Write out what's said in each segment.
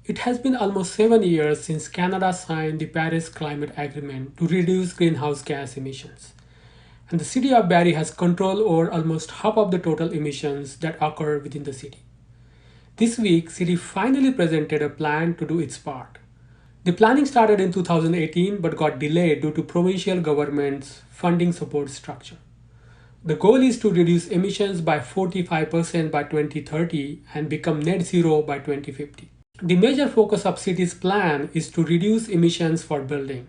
It has been almost 7 years since Canada signed the Paris Climate Agreement to reduce greenhouse gas emissions. And the city of Barrie has control over almost half of the total emissions that occur within the city. This week, city finally presented a plan to do its part. The planning started in 2018 but got delayed due to provincial government's funding support structure. The goal is to reduce emissions by 45% by 2030 and become net zero by 2050. The major focus of city's plan is to reduce emissions for building,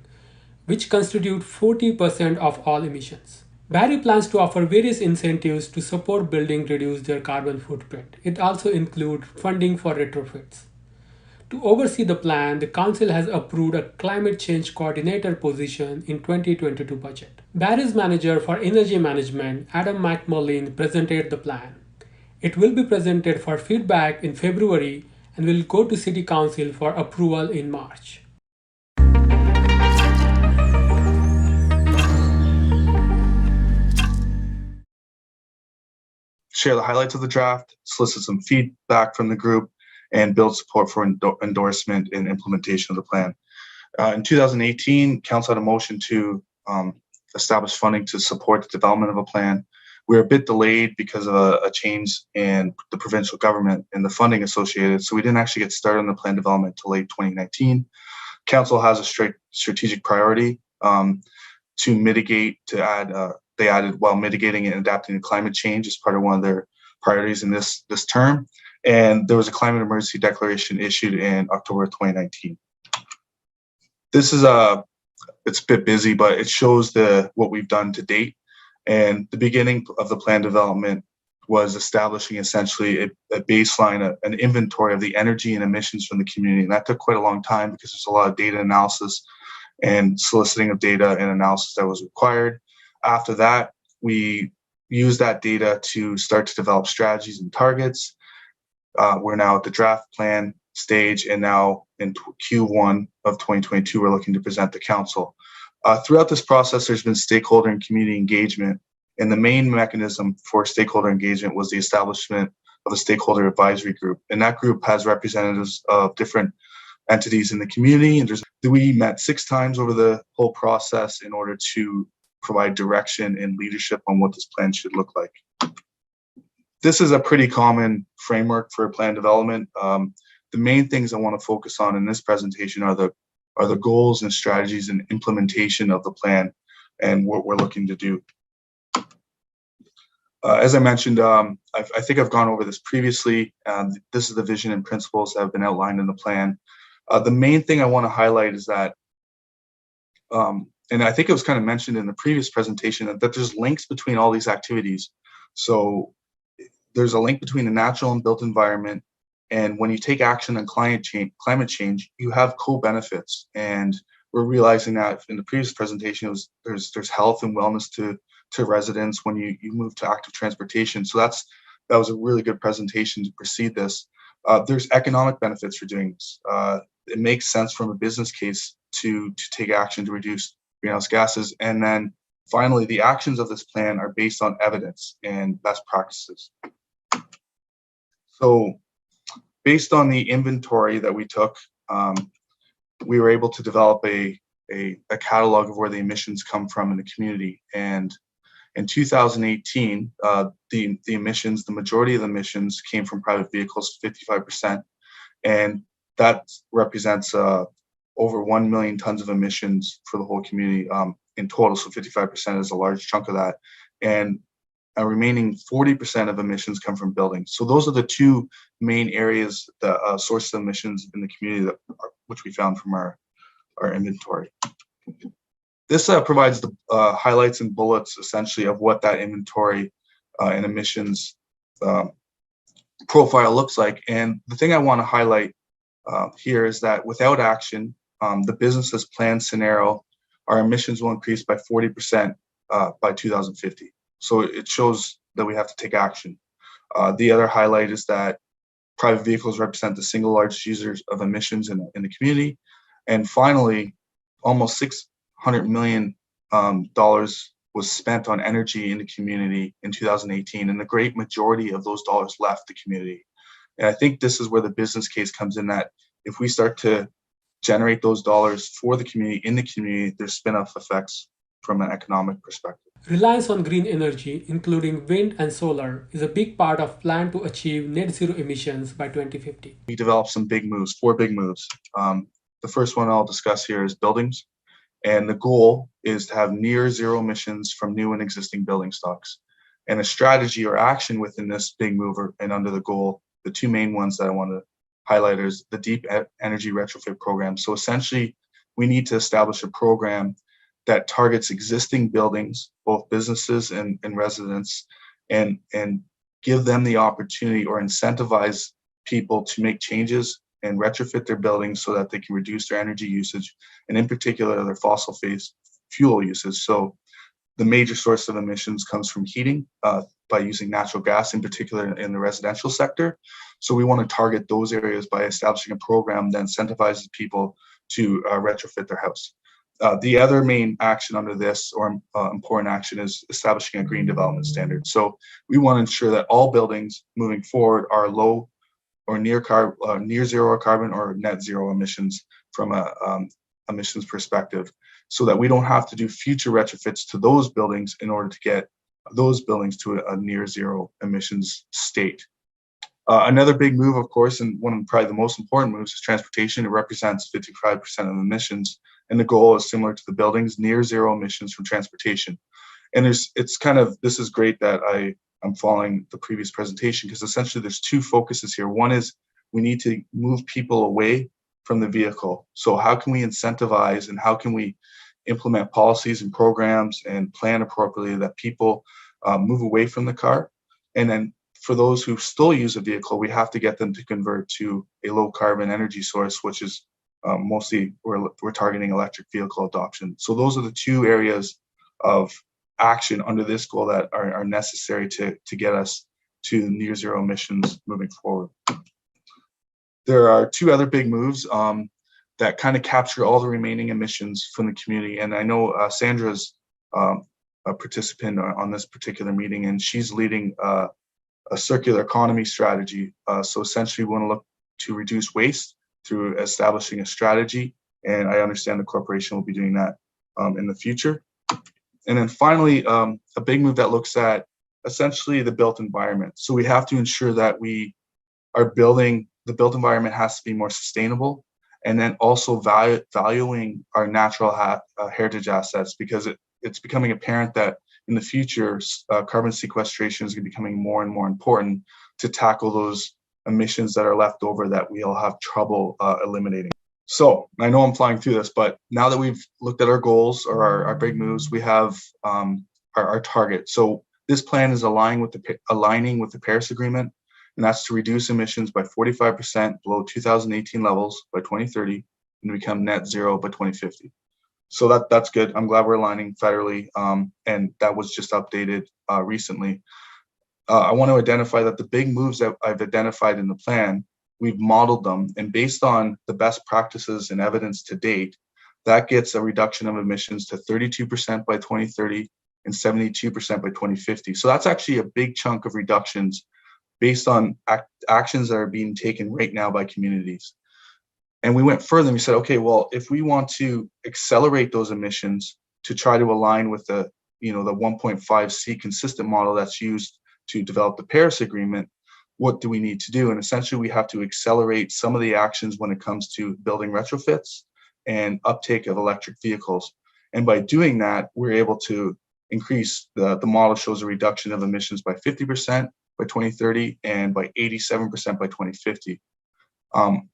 which constitute 40% of all emissions. Barrie plans to offer various incentives to support buildings reduce their carbon footprint. It also includes funding for retrofits. To oversee the plan, the council has approved a climate change coordinator position in 2022 budget. Barrie's manager for energy management, Adam McMullin, presented the plan. It will be presented for feedback in February and will go to City Council for approval in March. Share the highlights of the draft, solicit some feedback from the group, and build support for endorsement and implementation of the plan. In 2018, Council had a motion to establish funding to support the development of a plan. We were a bit delayed because of a change in the provincial government and the funding associated, so we didn't actually get started on the plan development until late 2019. Council has a strategic priority to mitigate, they added while mitigating and adapting to climate change as part of one of their priorities in this term. And there was a climate emergency declaration issued in October of 2019. This is it's a bit busy, but it shows what we've done to date. And the beginning of the plan development was establishing essentially a baseline, an inventory of the energy and emissions from the community. And that took quite a long time because there's a lot of data analysis and soliciting of data and analysis that was required. After that, we used that data to start to develop strategies and targets. We're now at the draft plan stage, and now in Q1 of 2022, we're looking to present to council. Throughout this process, there's been stakeholder and community engagement, and the main mechanism for stakeholder engagement was the establishment of a stakeholder advisory group, and that group has representatives of different entities in the community. And we met 6 times over the whole process in order to provide direction and leadership on what this plan should look like. This is a pretty common framework for plan development. The main things I want to focus on in this presentation are the goals and strategies and implementation of the plan and what we're looking to do. As I mentioned, I think I've gone over this previously. This is the vision and principles that have been outlined in the plan. The main thing I want to highlight is that, and I think it was kind of mentioned in the previous presentation, that there's links between all these activities. So there's a link between the natural and built environment, and when you take action on climate change, you have co-benefits. And we're realizing that in the previous presentation, there's health and wellness to residents when you move to active transportation. So that was a really good presentation to precede this. There's economic benefits for doing this. It makes sense from a business case to take action to reduce greenhouse gases. And then finally, the actions of this plan are based on evidence and best practices. So based on the inventory that we took, we were able to develop a catalog of where the emissions come from in the community. And in 2018, the emissions, the majority of the emissions came from private vehicles, 55%. And that represents over 1 million tons of emissions for the whole community in total. So 55% is a large chunk of that. And a remaining 40% of emissions come from buildings. So those are the 2 main areas, the source of emissions in the community which we found from our inventory. This provides the highlights and bullets essentially of what that inventory and emissions profile looks like. And the thing I want to highlight here is that without action, the business's planned scenario, our emissions will increase by 40% by 2050. So it shows that we have to take action. The other highlight is that private vehicles represent the single largest users of emissions in the community. And finally, almost $600 million was spent on energy in the community in 2018, and the great majority of those dollars left the community. And I think this is where the business case comes in, that if we start to generate those dollars for the community, in the community, there's spin-off effects from an economic perspective. Reliance on green energy, including wind and solar, is a big part of plan to achieve net zero emissions by 2050. We developed some big moves, 4 big moves. The first one I'll discuss here is buildings. And the goal is to have near zero emissions from new and existing building stocks. And a strategy or action within this big mover and under the goal, the 2 main ones that I want to highlight is the deep energy retrofit program. So essentially, we need to establish a program that targets existing buildings, both businesses and residents, and give them the opportunity or incentivize people to make changes and retrofit their buildings so that they can reduce their energy usage, and in particular, their fossil fuel usage. So the major source of emissions comes from heating by using natural gas, in particular in the residential sector. So we want to target those areas by establishing a program that incentivizes people to retrofit their house. The other main action under this, or important action, is establishing a green development standard. So we want to ensure that all buildings moving forward are low or near zero carbon or net zero emissions from a emissions perspective, so that we don't have to do future retrofits to those buildings in order to get those buildings to a near zero emissions state. Another big move, of course, and one of probably the most important moves, is transportation. It represents 55% of emissions, and the goal is similar to the buildings, near zero emissions from transportation. And this is great that I'm following the previous presentation, because essentially there's 2 focuses here. One is we need to move people away from the vehicle. So how can we incentivize and how can we implement policies and programs and plan appropriately that people move away from the car? And then for those who still use a vehicle, we have to get them to convert to a low carbon energy source, which is mostly we're targeting electric vehicle adoption. So those are the 2 areas of action under this goal that are necessary to get us to near zero emissions moving forward. There are 2 other big moves that kind of capture all the remaining emissions from the community. And I know Sandra's a participant on this particular meeting, and she's leading a circular economy strategy. So essentially, we want to look to reduce waste through establishing a strategy. And I understand the corporation will be doing that in the future. And then finally, a big move that looks at essentially the built environment. So we have to ensure that we are the built environment has to be more sustainable, and then also valuing our natural heritage assets, because it's becoming apparent that in the future, carbon sequestration is becoming more and more important to tackle those emissions that are left over that we'll have trouble eliminating. So I know I'm flying through this, but now that we've looked at our goals or our big moves, we have our target. So this plan is aligning with the Paris Agreement, and that's to reduce emissions by 45% below 2018 levels by 2030 and become net zero by 2050. So that's good. I'm glad we're aligning federally, and that was just updated recently. I want to identify that the big moves that I've identified in the plan, we've modeled them, and based on the best practices and evidence to date, that gets a reduction of emissions to 32% by 2030 and 72% by 2050. So that's actually a big chunk of reductions based on actions that are being taken right now by communities. And we went further and we said, okay, well, if we want to accelerate those emissions to try to align with the 1.5C consistent model that's used to develop the Paris Agreement, what do we need to do? And essentially, we have to accelerate some of the actions when it comes to building retrofits and uptake of electric vehicles. And by doing that, we're able to increase, the model shows a reduction of emissions by 50% by 2030 and by 87% by 2050.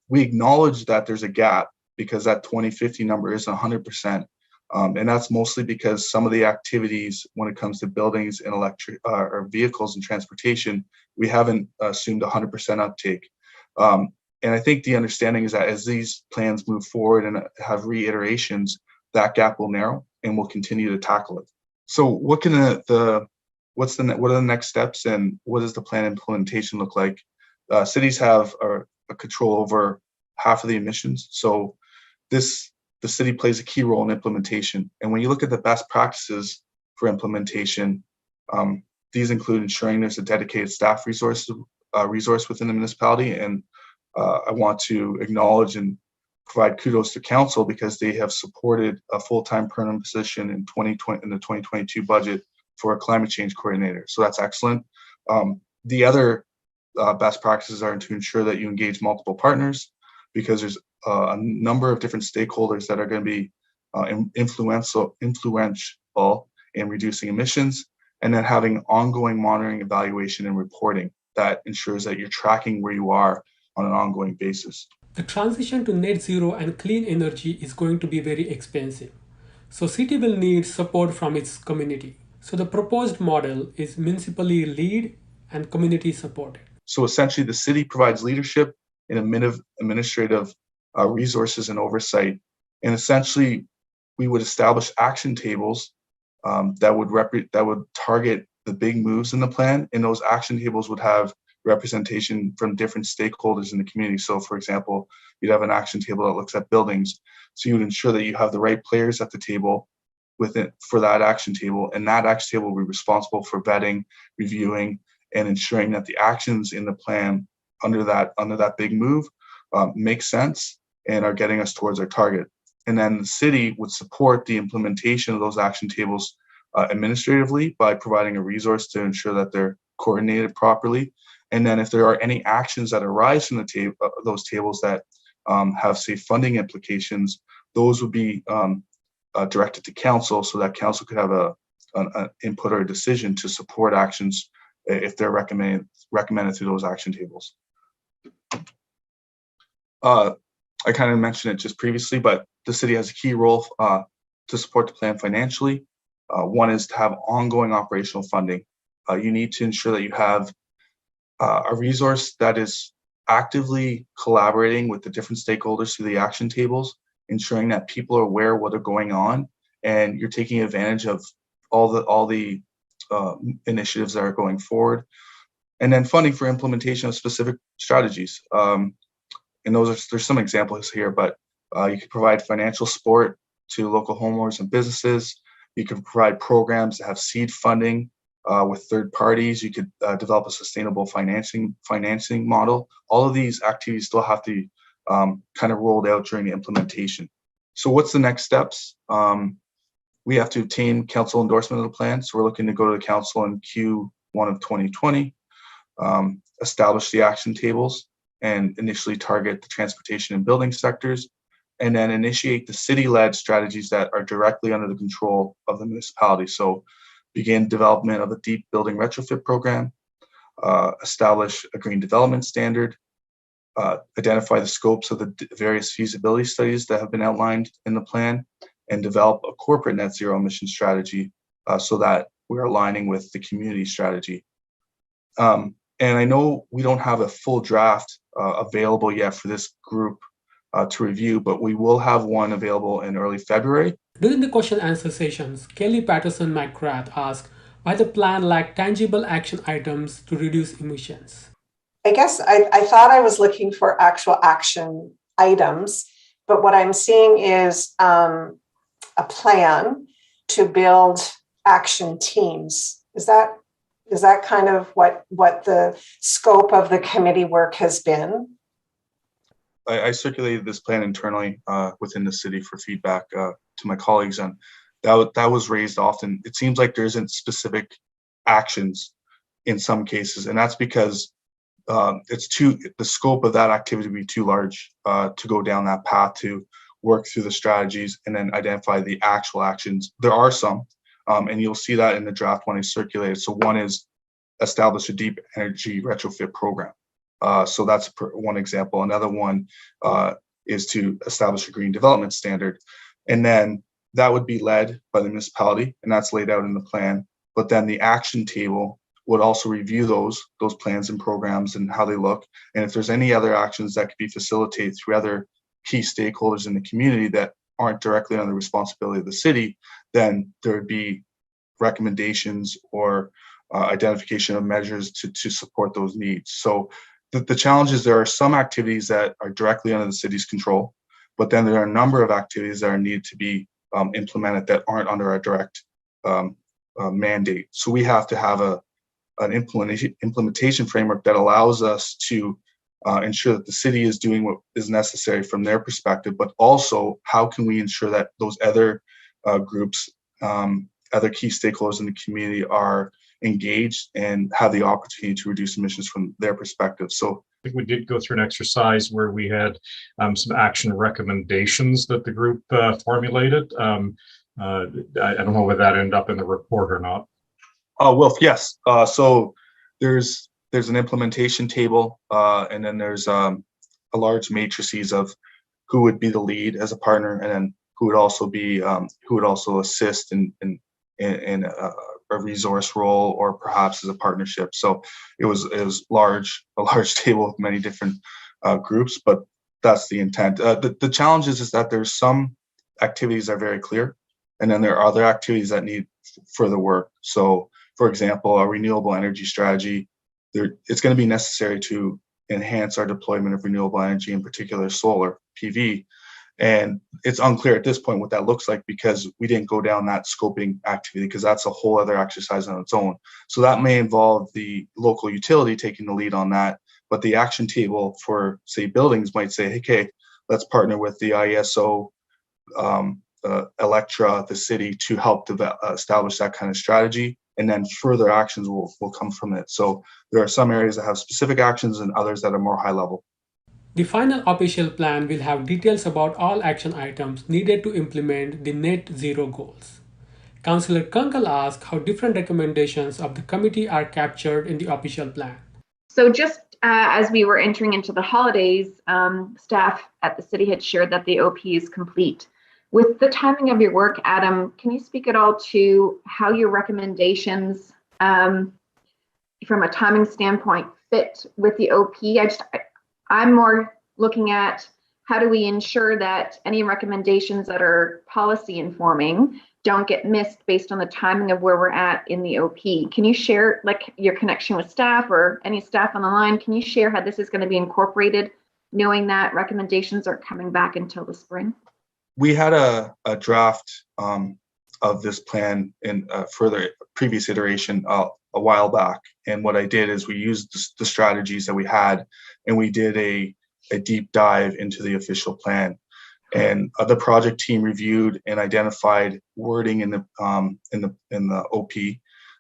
We acknowledge that there's a gap because that 2050 number is 100%. And that's mostly because some of the activities when it comes to buildings and electric or vehicles and transportation, we haven't assumed 100% uptake. And I think the understanding is that as these plans move forward and have reiterations, that gap will narrow and we'll continue to tackle it. So what are the next steps and what does the plan implementation look like? Cities have a control over half of the emissions. So the city plays a key role in implementation. And when you look at the best practices for implementation, these include ensuring there's a dedicated staff resource within the municipality and I want to acknowledge and provide kudos to council because they have supported a full-time permanent position in 2020 in the 2022 budget for a climate change coordinator. So that's excellent. The other best practices are to ensure that you engage multiple partners, because there's a number of different stakeholders that are going to be influential in reducing emissions, and then having ongoing monitoring, evaluation, and reporting that ensures that you're tracking where you are on an ongoing basis. The transition to net zero and clean energy is going to be very expensive. So city will need support from its community. So the proposed model is municipally led and community supported. So essentially the city provides leadership and administrative resources and oversight. And essentially we would establish action tables that would target the big moves in the plan, and those action tables would have representation from different stakeholders in the community. So for example, you'd have an action table that looks at buildings. So you would ensure that you have the right players at the table for that action table, and that action table will be responsible for vetting, reviewing, and ensuring that the actions in the plan under that big move make sense and are getting us towards our target. And then the city would support the implementation of those action tables administratively by providing a resource to ensure that they're coordinated properly. And then if there are any actions that arise from those tables that have, say, funding implications, those would be directed to council so that council could have an input or a decision to support actions if they're recommended through those action tables. I kind of mentioned it just previously, but the city has a key role to support the plan financially. One is to have ongoing operational funding. You need to ensure that you have a resource that is actively collaborating with the different stakeholders through the action tables, ensuring that people are aware of what are going on, and you're taking advantage of all the initiatives that are going forward. And then funding for implementation of specific strategies. And there's some examples here, but you could provide financial support to local homeowners and businesses. You can provide programs that have seed funding with third parties. You could develop a sustainable financing model. All of these activities still have to be kind of rolled out during the implementation. So what's the next steps? We have to obtain council endorsement of the plan. So we're looking to go to the council in Q1 of 2020, establish the action tables, and initially target the transportation and building sectors, and then initiate the city-led strategies that are directly under the control of the municipality. So begin development of a deep building retrofit program, establish a green development standard, identify the scopes of the various feasibility studies that have been outlined in the plan, and develop a corporate net zero emission strategy so that we're aligning with the community strategy. And I know we don't have a full draft available yet for this group to review, but we will have one available in early February. During the question and answer sessions, Kelly Patterson McGrath asked why the plan lacked tangible action items to reduce emissions. I guess I thought I was looking for actual action items, but what I'm seeing is a plan to build action teams. Is that kind of what the scope of the committee work has been? I circulated this plan internally within the city for feedback to my colleagues, and that was raised often. It seems like there isn't specific actions in some cases, and that's because the scope of that activity would be too large to go down that path to work through the strategies and then identify the actual actions. There are some, and you'll see that in the draft when I circulated. So one is establish a deep energy retrofit program. So that's one example. Another one is to establish a green development standard. And then that would be led by the municipality, and that's laid out in the plan. But then the action table would also review those plans and programs and how they look. And if there's any other actions that could be facilitated through other key stakeholders in the community that aren't directly under the responsibility of the city, then there would be recommendations or identification of measures to support those needs. So the challenge is there are some activities that are directly under the city's control, but then there are a number of activities that are needed to be implemented that aren't under our direct mandate. So we have to have an implementation framework that allows us to ensure that the city is doing what is necessary from their perspective, but also how can we ensure that those other groups, other key stakeholders in the community are engaged and have the opportunity to reduce emissions from their perspective. So I think we did go through an exercise where we had some action recommendations that the group formulated. I don't know whether that ended up in the report or not. Well, yes. So there's an implementation table, and then there's a large matrices of who would be the lead as a partner, and then who would also assist in a resource role or perhaps as a partnership. So it was a large table with many different groups, but that's the intent. The challenge is that there's some activities that are very clear, and then there are other activities that need further work. So, for example, a renewable energy strategy, it's going to be necessary to enhance our deployment of renewable energy, in particular solar PV. And it's unclear at this point what that looks like because we didn't go down that scoping activity, because that's a whole other exercise on its own. So that may involve the local utility taking the lead on that. But the action table for, say, buildings might say, hey, okay, let's partner with the ISO, Electra, the city, to help establish that kind of strategy. And then further actions will come from it. So there are some areas that have specific actions and others that are more high level. The final official plan will have details about all action items needed to implement the net zero goals. Councillor Kunkel asked how different recommendations of the committee are captured in the official plan. So just as we were entering into the holidays, staff at the city had shared that the OP is complete. With the timing of your work, Adam, can you speak at all to how your recommendations from a timing standpoint fit with the OP? I'm more looking at how do we ensure that any recommendations that are policy informing don't get missed based on the timing of where we're at in the OP. Can you share like your connection with staff or any staff on the line? Can you share how this is going to be incorporated, knowing that recommendations aren't coming back until the spring? We had a draft of this plan in a further previous iteration a while back. And what I did is we used the strategies that we had, and we did a deep dive into the official plan. And the project team reviewed and identified wording in the OP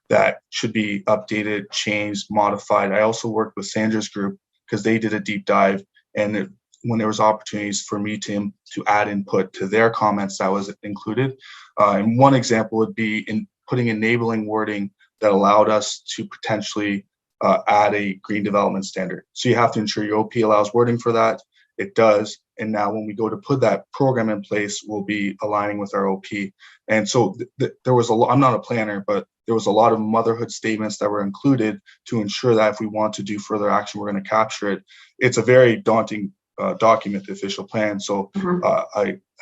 that should be updated, changed, modified. I also worked with Sandra's group because they did a deep dive, and when there was opportunities for me to add input to their comments, that was included. And one example would be in putting enabling wording that allowed us to potentially add a green development standard. So you have to ensure your OP allows wording for that. It does. And now when we go to put that program in place, we'll be aligning with our OP. And so there was I'm not a planner, but there was a lot of motherhood statements that were included to ensure that if we want to do further action, we're going to capture it. It's a very daunting document, the official plan. So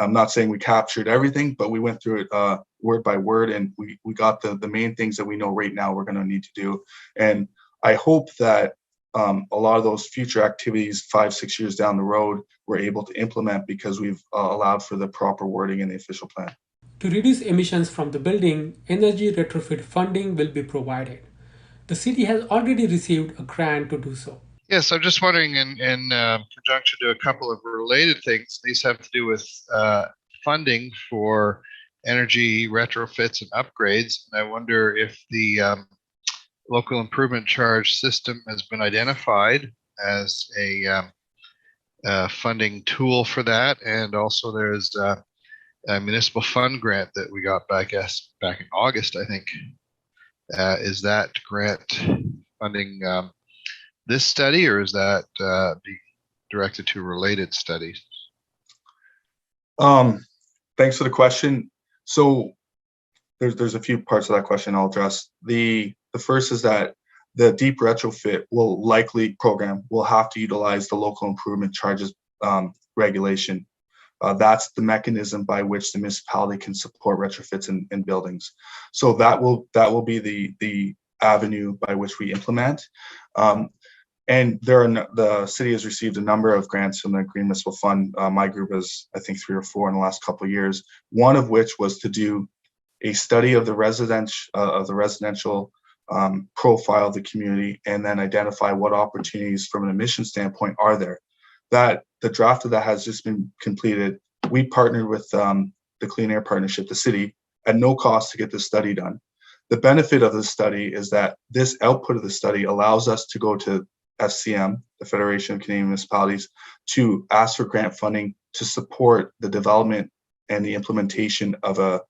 I'm not saying we captured everything, but we went through it word by word, and we got the main things that we know right now we're going to need to do. And I hope that a lot of those future activities 5-6 years down the road we're able to implement because we've allowed for the proper wording in the official plan. To reduce emissions from the building, energy retrofit funding will be provided. The city has already received a grant to do so. Yes, I'm just wondering in conjunction to a couple of related things. These have to do with funding for energy retrofits and upgrades. And I wonder if the local improvement charge system has been identified as a funding tool for that. And also there's a municipal fund grant that we got back in August, I think. Is that grant funding this study, or is that be directed to related studies? Thanks for the question. So there's a few parts of that question I'll address. The first is that the deep retrofit program will have to utilize the local improvement charges regulation. That's the mechanism by which the municipality can support retrofits in buildings. So that will be the avenue by which we implement. And the city has received a number of grants from the Green Municipal Fund. My group has, I think, 3 or 4 in the last couple of years. One of which was to do a study of the residential profile the community and then identify what opportunities from an emission standpoint are there. That the draft of that has just been completed. We partnered with the Clean Air Partnership, the city, at no cost to get this study done. The benefit of the study is that this output of the study allows us to go to FCM, the Federation of Canadian Municipalities, to ask for grant funding to support the development and the implementation of a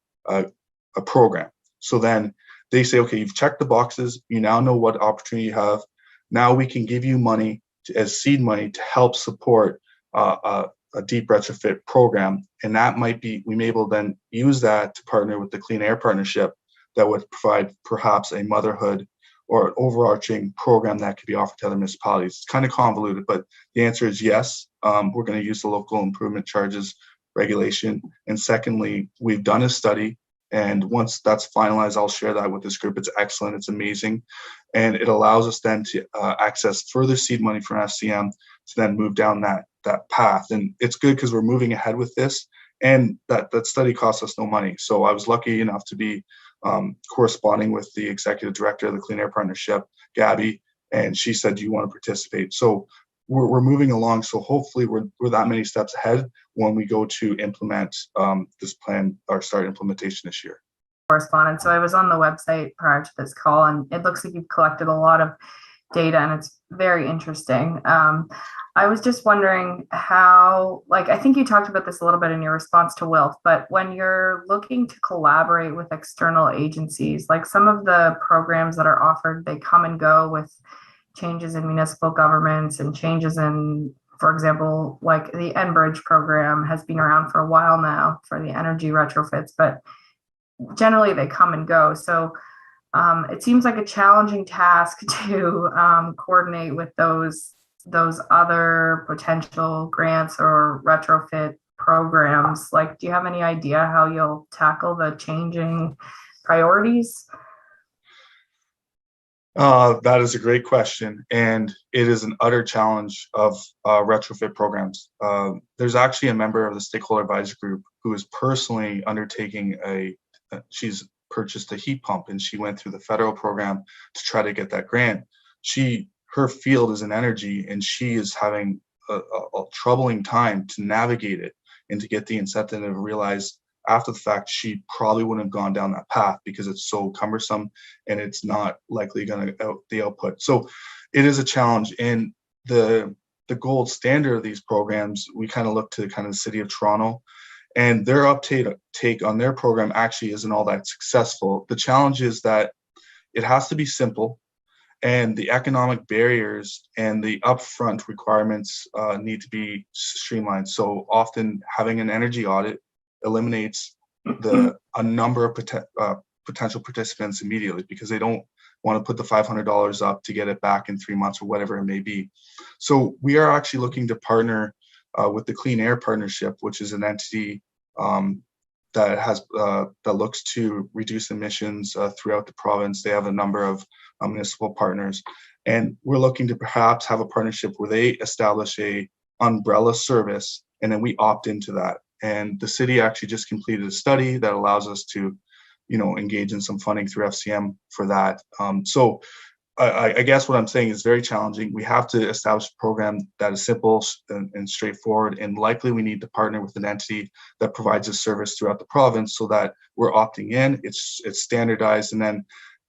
program. So then they say, okay, you've checked the boxes. You now know what opportunity you have. Now we can give you money as seed money to help support a deep retrofit program. And that might be, we may be able to then use that to partner with the Clean Air Partnership that would provide perhaps a motherhood or an overarching program that could be offered to other municipalities. It's kind of convoluted, but the answer is yes. We're going to use the local improvement charges regulation. And secondly, we've done a study. And once that's finalized, I'll share that with this group. It's excellent. It's amazing. And it allows us then to access further seed money from FCM to then move down that path. And it's good because we're moving ahead with this. And that study costs us no money. So I was lucky enough to be corresponding with the executive director of the Clean Air Partnership, Gabby, and she said, do you want to participate? So we're moving along. So hopefully we're that many steps ahead when we go to implement this plan or start implementation this year. Correspondence. So I was on the website prior to this call, and it looks like you've collected a lot of data, and it's very interesting. I was just wondering how, like, I think you talked about this a little bit in your response to Wilf, but when you're looking to collaborate with external agencies, like some of the programs that are offered, they come and go with changes in municipal governments and changes in, for example, like the Enbridge program has been around for a while now for the energy retrofits, but generally they come and go. So it seems like a challenging task to coordinate with those other potential grants or retrofit programs. Like, do you have any idea how you'll tackle the changing priorities? That is a great question, and it is an utter challenge of retrofit programs. There's actually a member of the stakeholder advisory group who is personally undertaking she's purchased a heat pump, and she went through the federal program to try to get that grant. Her field is in energy, and she is having a troubling time to navigate it and to get the incentive to realize after the fact she probably wouldn't have gone down that path because it's so cumbersome and it's not likely going to the output. So it is a challenge. And the gold standard of these programs, we kind of look to kind of the city of Toronto, and their uptake on their program actually isn't all that successful. The challenge is that it has to be simple, and the economic barriers and the upfront requirements need to be streamlined. So often having an energy audit eliminates a number of potential participants immediately because they don't want to put the $500 up to get it back in 3 months or whatever it may be. So we are actually looking to partner with the Clean Air Partnership, which is an entity that looks to reduce emissions throughout the province. They have a number of municipal partners, and we're looking to perhaps have a partnership where they establish a umbrella service, and then we opt into that. And the city actually just completed a study that allows us to, engage in some funding through FCM for that. So I guess what I'm saying is very challenging. We have to establish a program that is simple and straightforward, and likely we need to partner with an entity that provides a service throughout the province so that we're opting in, it's standardized, and then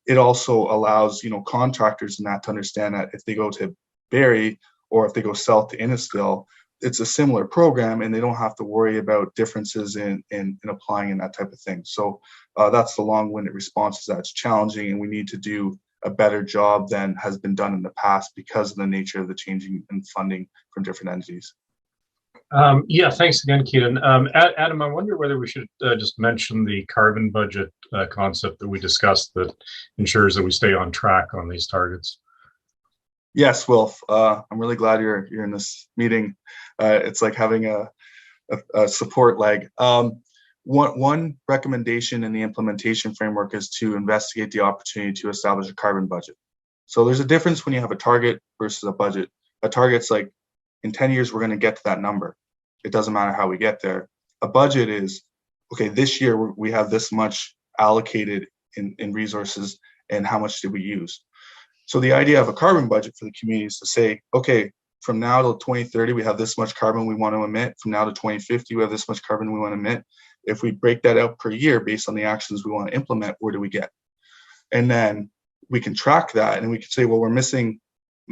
it also allows, contractors in that to understand that if they go to Barrie or if they go south to Innisfil, it's a similar program and they don't have to worry about differences in applying and that type of thing. So that's the long-winded response to that. It's challenging, and we need to do a better job than has been done in the past because of the nature of the changing in funding from different entities. Yeah, thanks again, Keaton. Adam, I wonder whether we should just mention the carbon budget concept that we discussed that ensures that we stay on track on these targets. Yes, Wilf. I'm really glad you're in this meeting. It's like having a support leg. One recommendation in the implementation framework is to investigate the opportunity to establish a carbon budget. So there's a difference when you have a target versus a budget. A target's like, in 10 years, we're going to get to that number. It doesn't matter how we get there. A budget is, okay, this year we have this much allocated in resources, and how much did we use. So the idea of a carbon budget for the community is to say, okay, from now till 2030, we have this much carbon we want to emit. From now to 2050, we have this much carbon we want to emit. If we break that out per year based on the actions we want to implement, where do we get? And then we can track that, and we can say, well, we're missing,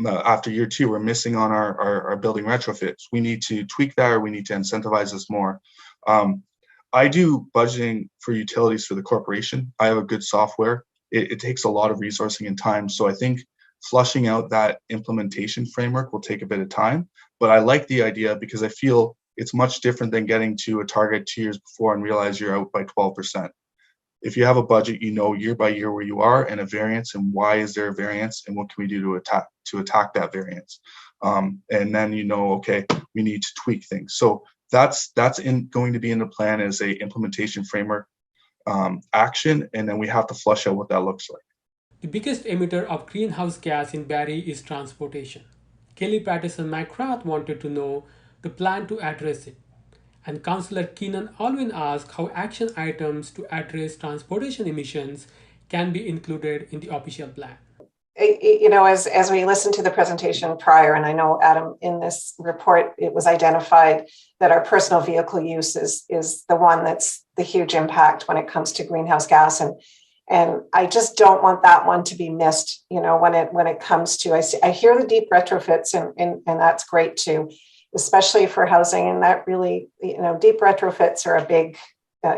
after year 2, we're missing on our building retrofits. We need to tweak that, or we need to incentivize this more. I do budgeting for utilities for the corporation. I have a good software. It takes a lot of resourcing and time. So I think flushing out that implementation framework will take a bit of time. But I like the idea because I feel it's much different than getting to a target 2 years before and realize you're out by 12%. If you have a budget, you know year by year where you are and a variance, and why is there a variance, and what can we do to attack that variance. And then you know, okay, we need to tweak things. So that's going to be in the plan as a implementation framework action, and then we have to flush out what that looks like. The biggest emitter of greenhouse gas in Barrie is transportation. Kelly Patterson McGrath wanted to know the plan to address it. And Councillor Keenan Alwyn asked how action items to address transportation emissions can be included in the official plan. You know, as we listened to the presentation prior, and I know, Adam, in this report, it was identified that our personal vehicle use is the one that's the huge impact when it comes to greenhouse gas. And I just don't want that one to be missed, you know, when it comes to, I hear the deep retrofits, and that's great too, especially for housing. And that really, you know, deep retrofits are a big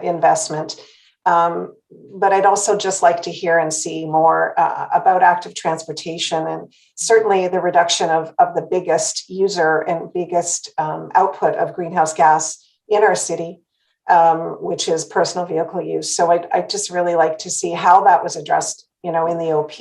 investment. But I'd also just like to hear and see more about active transportation, and certainly the reduction of the biggest user and biggest output of greenhouse gas in our city, which is personal vehicle use. So I'd just really like to see how that was addressed, you know, in the OP,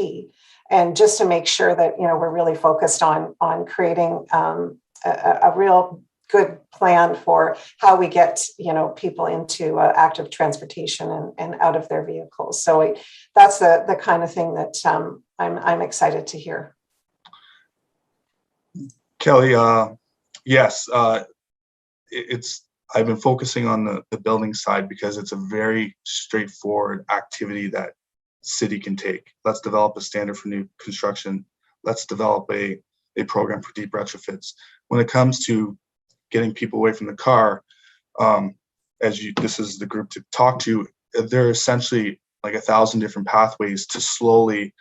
and just to make sure that, you know, we're really focused on creating a real good plan for how we get, you know, people into active transportation and out of their vehicles. So that's the kind of thing that I'm excited to hear. Kelly, yes, I've been focusing on the building side because it's a very straightforward activity that city can take. Let's develop a standard for new construction. Let's develop a program for deep retrofits. When it comes to getting people away from the car, this is the group to talk to, there are essentially like 1,000 different pathways to slowly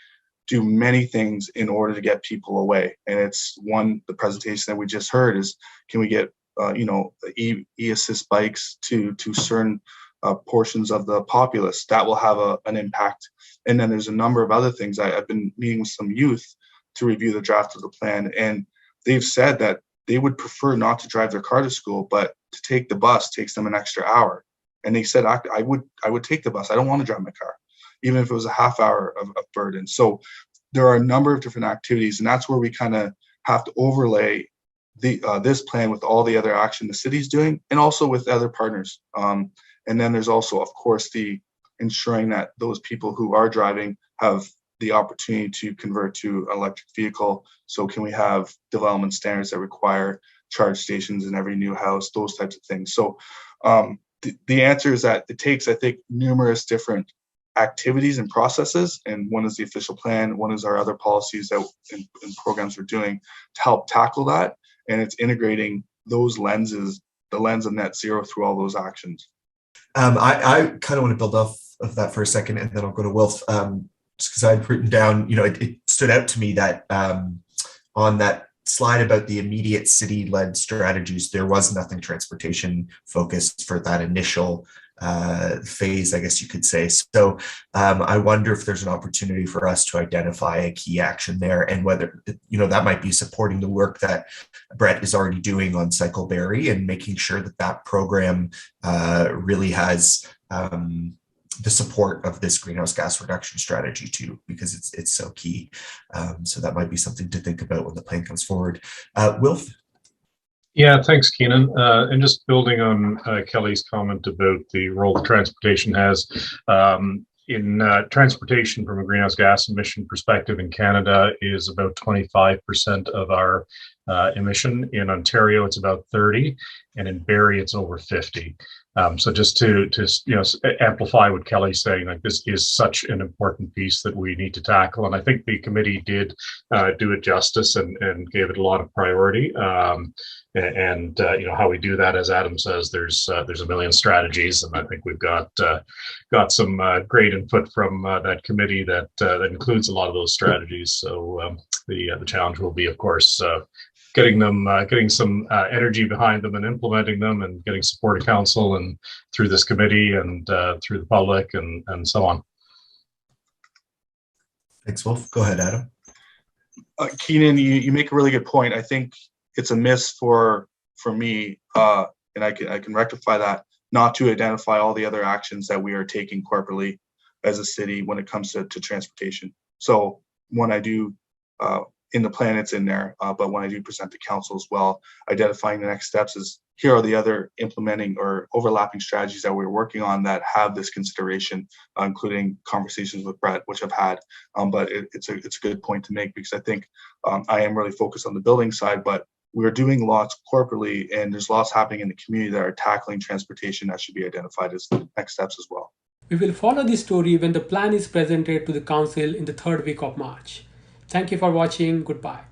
do many things in order to get people away. And it's the presentation that we just heard is, can we get e-assist bikes to certain portions of the populace? That will have an impact. And then there's a number of other things. I've been meeting with some youth to review the draft of the plan, and they've said that they would prefer not to drive their car to school, but to take the bus takes them an extra hour. And they said, I would take the bus. I don't want to drive my car, even if it was a half hour of burden. So there are a number of different activities, and that's where we kind of have to overlay this plan with all the other action the city's doing, and also with other partners. And then there's also, of course, the ensuring that those people who are driving have the opportunity to convert to an electric vehicle. So can we have development standards that require charge stations in every new house, those types of things. So the answer is that it takes, I think, numerous different activities and processes, and one is the official plan, one is our other policies that and programs we're doing to help tackle that, and it's integrating those lenses, the lens of net zero, through all those actions. I kind of want to build off of that for a second, and then I'll go to Wilf, just because I'd written down, it stood out to me that on that slide about the immediate city-led strategies, there was nothing transportation focused for that initial phase, I guess you could say. So I wonder if there's an opportunity for us to identify a key action there, and whether, that might be supporting the work that Brett is already doing on Cycle Barrie, and making sure that that program really has the support of this greenhouse gas reduction strategy too, because it's so key. So that might be something to think about when the plan comes forward. Wilf? Yeah, thanks, Keenan. And just building on Kelly's comment about the role that transportation has. In transportation, from a greenhouse gas emission perspective in Canada, is about 25% of our emission. In Ontario, it's about 30, and in Barrie, it's over 50. So just to amplify what Kelly's saying, like this is such an important piece that we need to tackle, and I think the committee did do it justice and gave it a lot of priority. How we do that, as Adam says, there's a million strategies, and I think we've got some great input from that committee that includes a lot of those strategies. So the challenge will be, of course, getting some energy behind them and implementing them, and getting support of council and through this committee and through the public and so on. Thanks, Wolf. Go ahead, Adam. Keenan, you make a really good point. I think it's a miss for me, and I can rectify that, not to identify all the other actions that we are taking corporately as a city when it comes to transportation. So when I do in the plan, it's in there, but when I do present to council as well, identifying the next steps is, here are the other implementing or overlapping strategies that we're working on that have this consideration, including conversations with Brett, which I've had. But it's a good point to make, because I think I am really focused on the building side, but we're doing lots corporately, and there's lots happening in the community that are tackling transportation that should be identified as the next steps as well. We will follow this story when the plan is presented to the council in the third week of March. Thank you for watching. Goodbye.